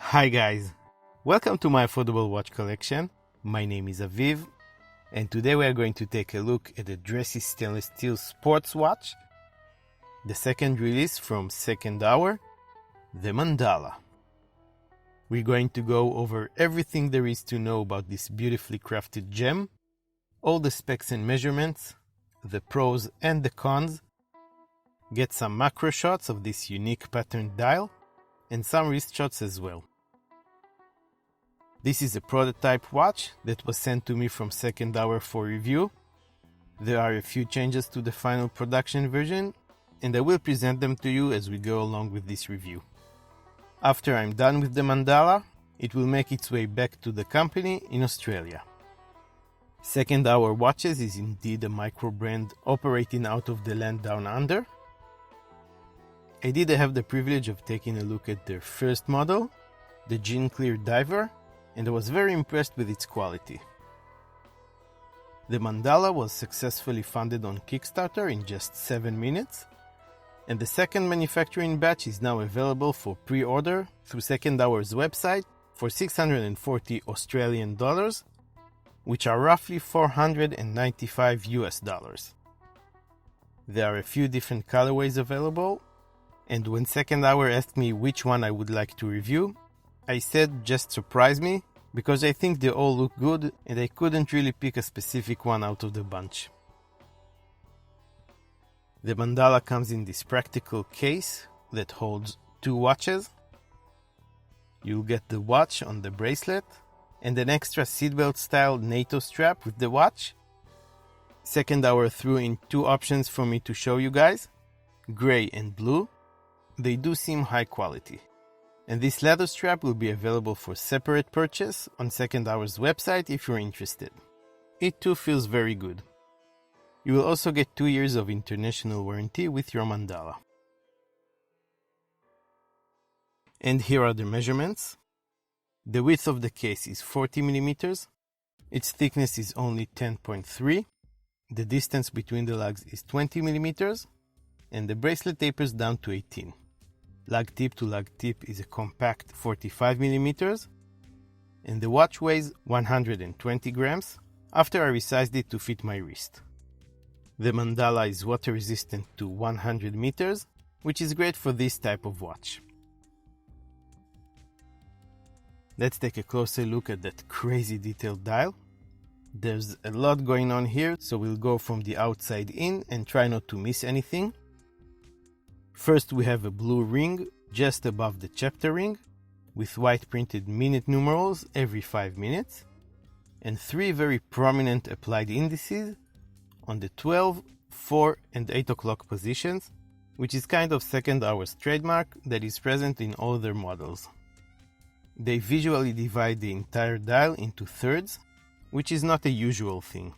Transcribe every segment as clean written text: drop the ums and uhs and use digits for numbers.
Hi guys, welcome to my affordable watch collection. My name is Aviv, and today we are going to take a look at the dressy stainless steel sports watch, the second release from Second Hour, the Mandala. We're going to go over everything there is to know about this beautifully crafted gem, all the specs and measurements, the pros and the cons, get some macro shots of this unique patterned dial, and some wrist shots as well. This is a prototype watch that was sent to me from Second Hour for review. There are a few changes to the final production version, and I will present them to you as we go along with this review. After I'm done with the Mandala, it will make its way back to the company in Australia. Second Hour Watches is indeed a microbrand operating out of the land down under. I did have the privilege of taking a look at their first model, the Gin Clear Diver, and I was very impressed with its quality. The Mandala was successfully funded on Kickstarter in just 7 minutes, and the second manufacturing batch is now available for pre-order through Second Hour's website for 640 Australian dollars, which are roughly $495 US. There are a few different colorways available, and when Second Hour asked me which one I would like to review, I said just surprise me, because I think they all look good and I couldn't really pick a specific one out of the bunch. The Mandala comes in this practical case that holds 2 watches. You'll get the watch on the bracelet and an extra seatbelt style NATO strap with the watch. Second Hour threw in 2 options for me to show you guys, gray and blue. They do seem high quality. And this leather strap will be available for separate purchase on Second Hour's website if you're interested. It too feels very good. You will also get 2 years of international warranty with your Mandala. And here are the measurements. The width of the case is 40 mm. Its thickness is only 10.3. The distance between the lugs is 20 mm. And the bracelet tapers down to 18. Lug tip to lug tip is a compact 45 mm. And the watch weighs 120 grams after I resized it to fit my wrist. The Mandala is water resistant to 100 meters, which is great for this type of watch. Let's take a closer look at that crazy detailed dial. There's a lot going on here, so we'll go from the outside in and try not to miss anything. First we have a blue ring just above the chapter ring, with white printed minute numerals every 5 minutes, and 3 very prominent applied indices on the 12, 4 and 8 o'clock positions, which is kind of Second Hour's trademark that is present in all their models. They visually divide the entire dial into thirds, which is not a usual thing.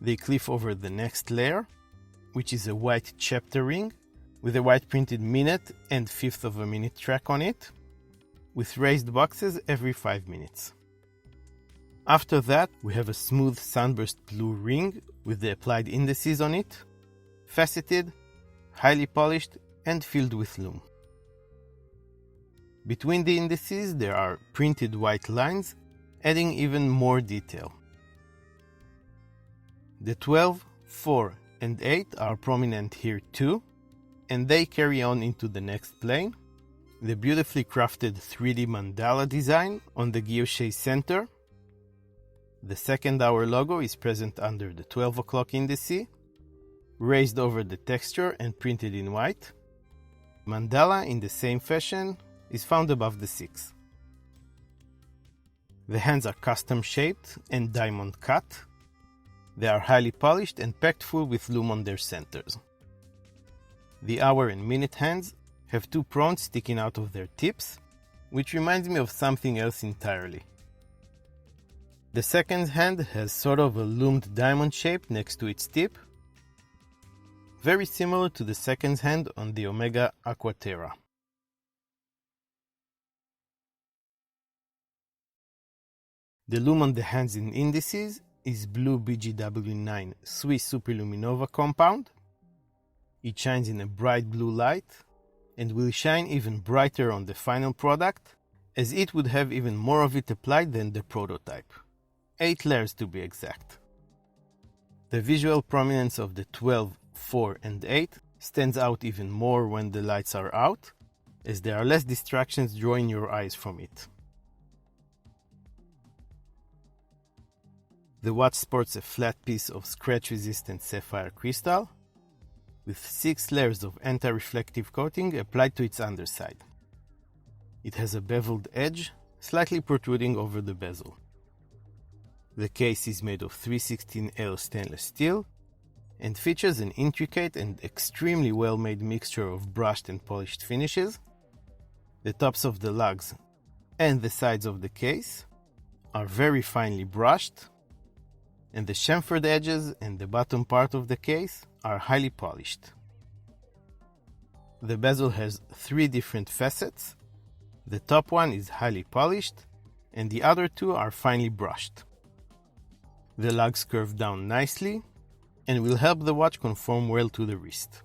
They cliff over the next layer, which is a white chapter ring with a white printed minute and fifth of a minute track on it, with raised boxes every 5 minutes. After that, we have a smooth sunburst blue ring with the applied indices on it, faceted, highly polished, and filled with lume. Between the indices, there are printed white lines, adding even more detail. The 12, 4, and 8 are prominent here too, and they carry on into the next plane. The beautifully crafted 3D Mandala design on the guilloche center. The Second Hour logo is present under the 12 o'clock indice, raised over the texture and printed in white. Mandala, in the same fashion, is found above the 6. The hands are custom shaped and diamond cut. They are highly polished and packed full with lume on their centers. The hour and minute hands have 2 prongs sticking out of their tips, which reminds me of something else entirely. The second hand has sort of a loomed diamond shape next to its tip, very similar to the second hand on the Omega Aquaterra. The lume on the hands and indices is blue BGW9 Swiss Superluminova compound. It shines in a bright blue light and will shine even brighter on the final product, as it would have even more of it applied than the prototype. 8 layers to be exact. The visual prominence of the 12, 4 and 8 stands out even more when the lights are out, as there are less distractions drawing your eyes from it. The watch sports a flat piece of scratch-resistant sapphire crystal, with 6 layers of anti-reflective coating applied to its underside. It has a beveled edge, slightly protruding over the bezel. The case is made of 316L stainless steel and features an intricate and extremely well-made mixture of brushed and polished finishes. The tops of the lugs and the sides of the case are very finely brushed, and the chamfered edges and the bottom part of the case are highly polished. The bezel has 3 different facets. The top one is highly polished, and the other 2 are finely brushed. The lugs curve down nicely and will help the watch conform well to the wrist.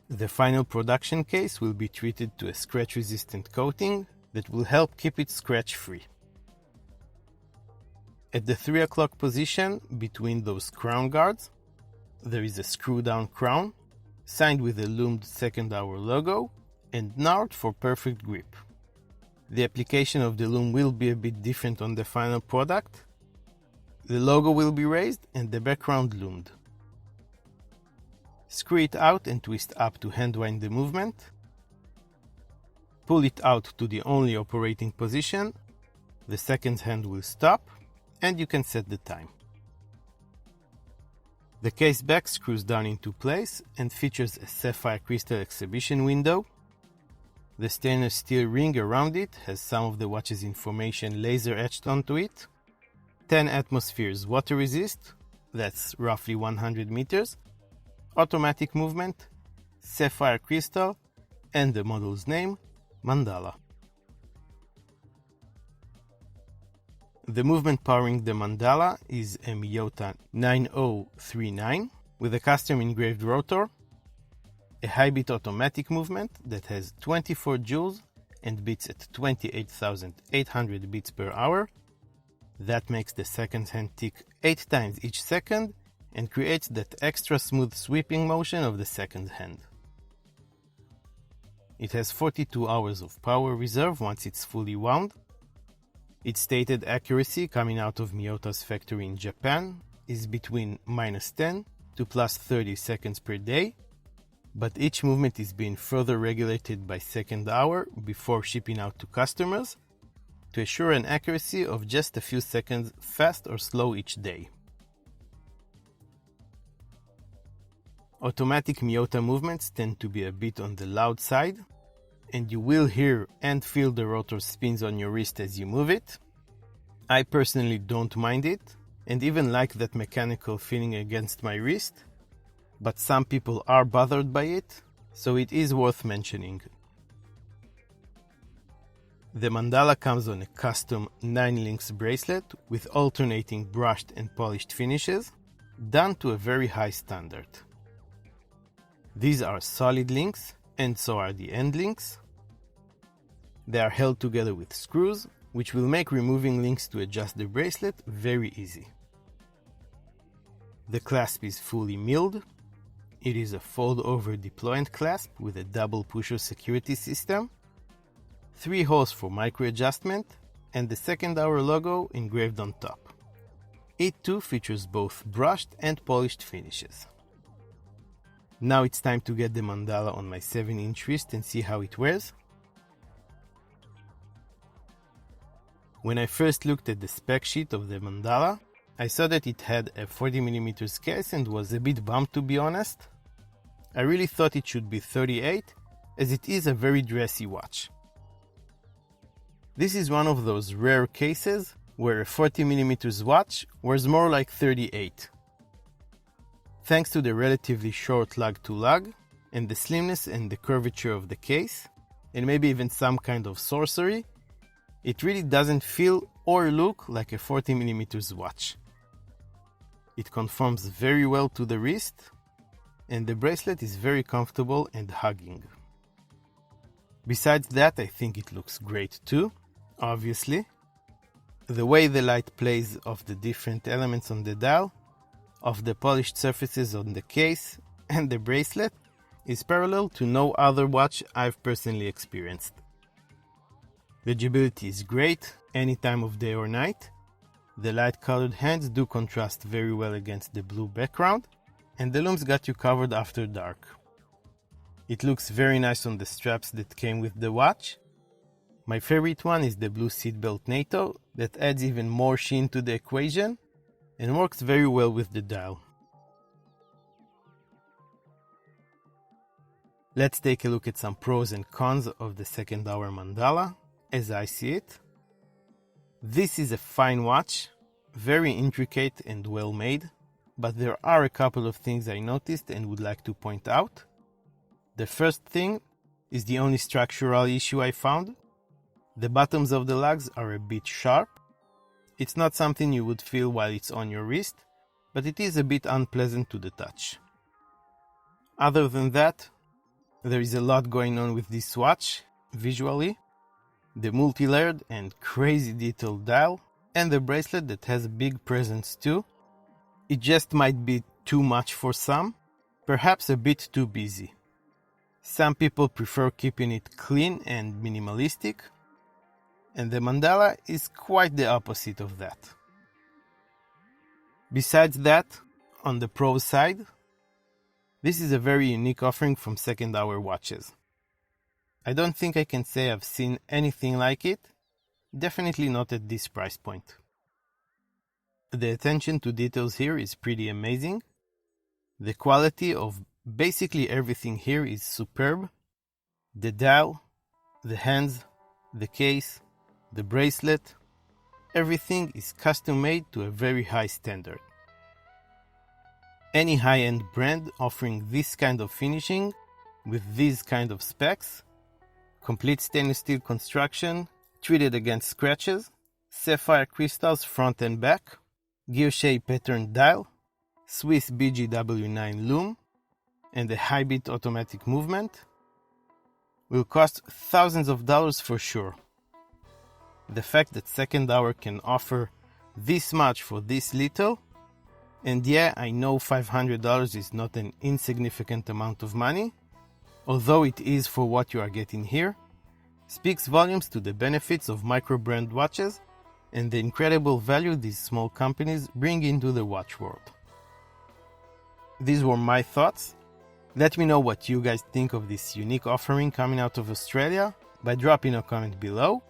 The final production case will be treated to a scratch-resistant coating that will help keep it scratch-free. At the 3 o'clock position between those crown guards, there is a screw-down crown, signed with a loomed second hour logo and knurled for perfect grip. The application of the loom will be a bit different on the final product. The logo will be raised and the background loomed. Screw it out and twist up to hand wind the movement. Pull it out to the only operating position. The second hand will stop and you can set the time. The case back screws down into place and features a sapphire crystal exhibition window. The stainless steel ring around it has some of the watch's information laser etched onto it. 10 atmospheres water resist, that's roughly 100 meters, automatic movement, sapphire crystal, and the model's name, Mandala. The movement powering the Mandala is a Miyota 9039 with a custom engraved rotor, a high-beat automatic movement that has 24 joules and beats at 28,800 beats per hour. That makes the second hand tick 8 times each second and creates that extra smooth sweeping motion of the second hand. It has 42 hours of power reserve once it's fully wound. Its stated accuracy coming out of Miyota's factory in Japan is between -10 to +30 seconds per day, but each movement is being further regulated by second hour before shipping out to customers to assure an accuracy of just a few seconds fast or slow each day. Automatic Miyota movements tend to be a bit on the loud side, and you will hear and feel the rotor spins on your wrist as you move it. I personally don't mind it, and even like that mechanical feeling against my wrist, but some people are bothered by it, so it is worth mentioning. The Mandala comes on a custom 9 links bracelet with alternating brushed and polished finishes, done to a very high standard. These are solid links, and so are the end links. They are held together with screws, which will make removing links to adjust the bracelet very easy. The clasp is fully milled. It is a fold-over deployant clasp with a double pusher security system, 3 holes for micro-adjustment, and the second hour logo engraved on top. It too features both brushed and polished finishes. Now it's time to get the Mandala on my 7-inch wrist and see how it wears. When I first looked at the spec sheet of the Mandala, I saw that it had a 40mm case and was a bit bummed, to be honest. I really thought it should be 38, as it is a very dressy watch. This is one of those rare cases where a 40mm watch wears more like 38. Thanks to the relatively short lug to lug, and the slimness and the curvature of the case, and maybe even some kind of sorcery, it really doesn't feel or look like a 40mm watch. It conforms very well to the wrist, and the bracelet is very comfortable and hugging. Besides that, I think it looks great too, obviously. The way the light plays off the different elements on the dial, of the polished surfaces on the case and the bracelet is parallel to no other watch I've personally experienced. Legibility is great any time of day or night. The light-colored hands do contrast very well against the blue background, and the looms got you covered after dark. It looks very nice on the straps that came with the watch. My favorite one is the blue seatbelt NATO that adds even more sheen to the equation and works very well with the dial. Let's take a look at some pros and cons of the second hour Mandala, as I see it. This is a fine watch, very intricate and well made, but there are a couple of things I noticed and would like to point out. The first thing is the only structural issue I found. The bottoms of the lugs are a bit sharp. It's not something you would feel while it's on your wrist, but it is a bit unpleasant to the touch. Other than that, there is a lot going on with this watch, visually. The multi-layered and crazy detailed dial, and the bracelet that has a big presence too. It just might be too much for some, perhaps a bit too busy. Some people prefer keeping it clean and minimalistic, and the Mandala is quite the opposite of that. Besides that, on the pro side, this is a very unique offering from second hour watches. I don't think I can say I've seen anything like it, definitely not at this price point. The attention to details here is pretty amazing. The quality of basically everything here is superb. The dial, the hands, the case, the bracelet, everything is custom made to a very high standard. Any high-end brand offering this kind of finishing with these kind of specs, complete stainless steel construction, treated against scratches, sapphire crystals front and back, gear-shaped pattern dial, Swiss BGW9 loom, and a high-bit automatic movement, will cost thousands of dollars for sure. The fact that second hour can offer this much for this little, and yeah, I know $500 is not an insignificant amount of money, although it is for what you are getting here, speaks volumes to the benefits of Microbrand watches and the incredible value these small companies bring into the watch world. These were my thoughts. Let me know what you guys think of this unique offering coming out of Australia by dropping a comment below.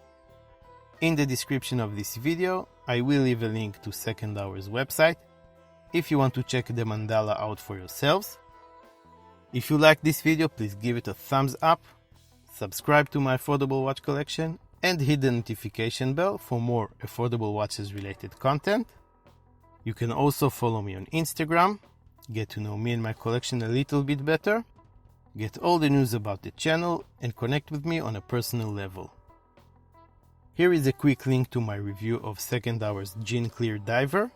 In the description of this video, I will leave a link to Second Hour's website if you want to check the Mandala out for yourselves. If you like this video, please give it a thumbs up, subscribe to my affordable watch collection, and hit the notification bell for more affordable watches related content. You can also follow me on Instagram, get to know me and my collection a little bit better, get all the news about the channel, and connect with me on a personal level. Here is a quick link to my review of Second Hour's Gin Clear Diver,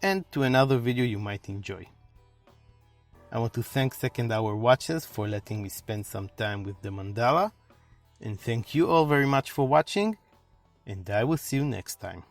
and to another video you might enjoy. I want to thank Second Hour Watches for letting me spend some time with the Mandala, and thank you all very much for watching, and I will see you next time.